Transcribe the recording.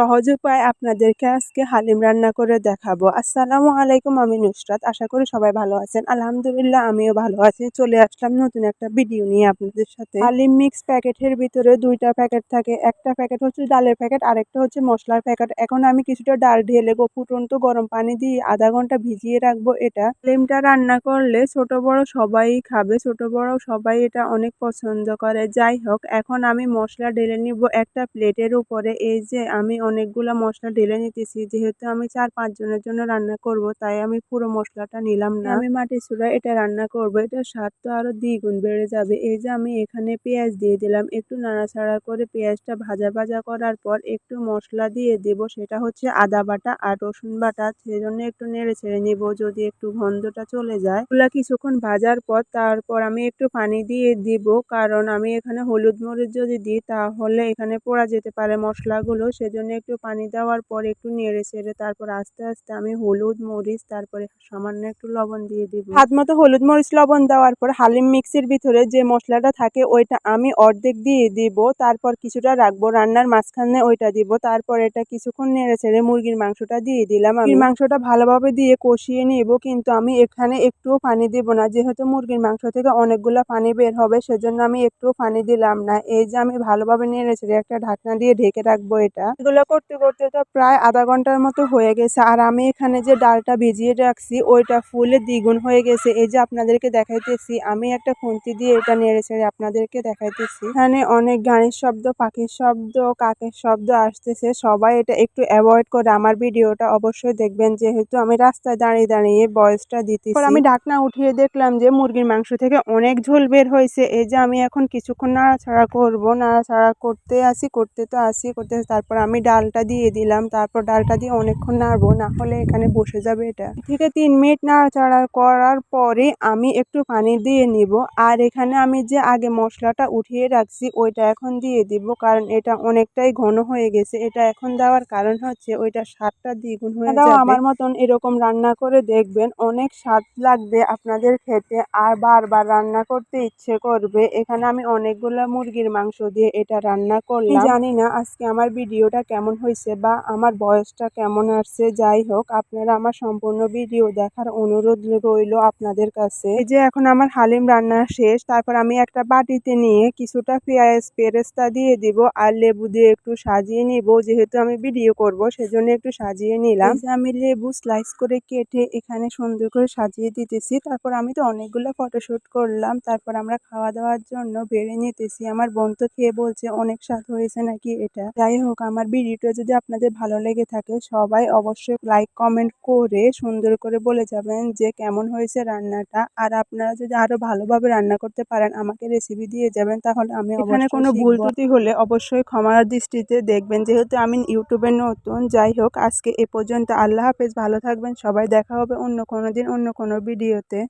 সহজ উপায়ে আপনাদেরকে আজকে হালিম রান্না করে দেখাবো। আসসালামু আলাইকুম, আমি নুসরাত। আশা করি সবাই ভালো আছেন। আলহামদুলিল্লাহ আমিও ভালো আছি। চলে আসলাম নতুন একটা ভিডিও নিয়ে আপনাদের সাথে। হালিম মিক্স প্যাকেটের ভিতরে ২ টা প্যাকেট থাকে। একটা প্যাকেট হচ্ছে ডালের প্যাকেট, আরেকটা হচ্ছে মসলার প্যাকেট। এখন আমি কিছুটা ডাল ঢেলে ফুটন্ত গরম পানি দিয়ে ০.৫ ঘন্টা ভিজিয়ে রাখবো এটা। হালিমটা রান্না করলে ছোট বড় সবাই খাবে। ছোট বড় সবাই এটা অনেক পছন্দ করে। যাই হোক, এখন আমি মসলা ঢেলে নিব একটা প্লেটের উপরে। এই যে আমি অনেকগুলা মসলা ঢেলে নিতেছি, যেহেতু আমি ৪-৫ জনের জন্য রান্না করব, তাই আমি পুরো মশলাটা নিলাম না। আমি মাটির চুলায় এটা রান্না করব, এটার স্বাদ তো আরো দ্বিগুণ বেড়ে যাবে। এই যে আমি এখানে পেঁয়াজ দিয়ে দিলাম, একটু নাড়াচাড়া করে পেঁয়াজটা ভাজা ভাজা করার পর একটু মশলা দিয়ে দেব, সেটা হচ্ছে আদা বাটা আর রসুন বাটা। সেজন্য একটু নেড়ে ছেড়ে নিব, যদি একটু গন্ধটা চলে যায়। এগুলা কিছুক্ষণ ভাজার পর তারপর আমি একটু পানি দিয়ে দিব, কারণ আমি এখানে হলুদ মরিচ যদি দিই তাহলে এখানে পোড়া যেতে পারে মশলাগুলো। সেজন্য একটু পানি দেওয়ার পর একটু নেড়ে ছেড়ে তারপর আস্তে আস্তে আমি হলুদ মরিচ তারপরে সামান্য একটু লবণ দিয়ে দিব। স্বাদ মতো হলুদ মরিচ লবণ দেওয়ার পর হালিম মিক্সের ভিতরে যে মশলাটা থাকে ওইটা আমি অর্ধেক দিয়ে দিব, তারপর কিছুটা রাখবো, রান্নার মাঝখানে ওইটা দিব। তারপর এটা কিছুক্ষণ নেড়ে ছেড়ে মুরগির মাংসটা দিয়ে দিলাম। মুরগির মাংসটা ভালোভাবে দিয়ে কষিয়ে নিব, কিন্তু আমি এখানে একটুও পানি দিব না, যেহেতু মুরগির মাংস থেকে অনেকগুলো পানি বের হবে, সেজন্য আমি একটুও পানি দিলাম না। এই যে আমি ভালোভাবে নেড়ে ছেড়ে একটা ঢাকনা দিয়ে ঢেকে রাখবো এটা। এগুলো করতে করতে তো প্রায় ০.৫ ঘন্টার মতো হয়ে গেছে, আর আমি এখানে যে ডালটা ভিজিয়ে রাখছি ওইটা ফুলে দ্বিগুণ হয়ে গেছে। এই যে আপনাদেরকে দেখাইতেছি, আমি একটা খুন্তি দিয়ে এটা নেড়ে ছেড়ে আপনাদেরকে দেখাইতেছি। এখানে অনেক গানের শব্দ, পাখির শব্দ, কাকের শব্দ আসতেছে। সবাই এটা একটু অ্যাভয়েড করে আমার ভিডিওটা অবশ্যই দেখবেন, যেহেতু আমি রাস্তায় দাঁড়িয়ে দাঁড়িয়ে ভয়েসটা দিতেছি। পর আমি ঢাকনা উঠিয়ে দেখলাম যে মুরগির মাংস থেকে অনেক ঝোল বের হয়েছে। এই যে আমি এখন কিছুক্ষণ নাড়াচাড়া করব, নাড়াচাড়া করতে তারপর আমি ডালটা দিয়ে দিলাম। তারপর ডালটা দিয়ে অনেকক্ষণ নাড়বো, না হলে এখানে বসে যাবে এটা। ৩ মিনিট নাড়াচাড়া করার পরে আমি একটু পানি দিয়ে নিব, আর এখানে আমি যে আগে মশলাটা উঠিয়ে রাখছি ওইটা এখন দিয়ে দিব, কারণ এটা অনেকটাই ঘন হয়ে গেছে। এটা এখন দেওয়ার কারণ হচ্ছে ওইটা স্বাদটা দ্বিগুণ হয়ে যাবে। আমার মতন এরকম রান্না করে দেখবেন, অনেক স্বাদ লাগবে আপনাদের খেতে, আর বারবার রান্না করতে ইচ্ছে করবে। এখানে আমি অনেকগুলো মুরগির মাংস দিয়ে এটা রান্না করলাম। জানি না আজকে আমার ভিডিওটা কেমন হয়েছে বা আমার ভয়েসটা কেমন আসছে। যাই হোক, আপনারা আমার সম্পূর্ণ ভিডিও দেখার অনুরোধ রইল আপনাদের কাছে। এই যে এখন আমার হালিম রান্না শেষ। তারপর আমি একটা বাটিতে নিয়ে কিছুটা পেঁয়াজ বেরেস্তা দিয়ে দিব আর লেবু দিয়ে একটু সাজিয়ে নিব, যেহেতু আমি ভিডিও করব সেজন্য একটু সাজিয়ে নিলাম। এই যে আমি লেবু স্লাইস করে কেটে এখানে সুন্দর করে সাজিয়ে দিতেছি। তারপর আমি তো অনেকগুলো ফটোশুট করলাম। তারপর আমরা খাওয়া দাওয়ার জন্য বেড়ে নিতেছি। আমার বোন তো খেয়ে বলছে অনেক স্বাদ হয়েছে নাকি এটা। যাই হোক, আমার ভিডিওটা যদি আপনাদের ভালো লেগে থাকে সবাই অবশ্যই লাইক কমেন্ট করে সুন্দর করে বলে যাবেন যে কেমন হয়েছে রান্নাটা। আর আপনারা যদি আরো ভালোভাবে রান্না করতে পারেন আমাকে রেসিপি দিয়ে যাবেন, তাহলে আমি এখানে কোনো ভুল ত্রুটি হলে অবশ্যই ক্ষমার দৃষ্টিতে দেখবেন, যেহেতু আমি ইউটিউবে নতুন। যাই হোক, আজকে এ পর্যন্ত। আল্লাহ হাফেজ, ভালো থাকবেন সবাই। দেখা হবে অন্য কোনো দিন অন্য কোনো ভিডিওতে।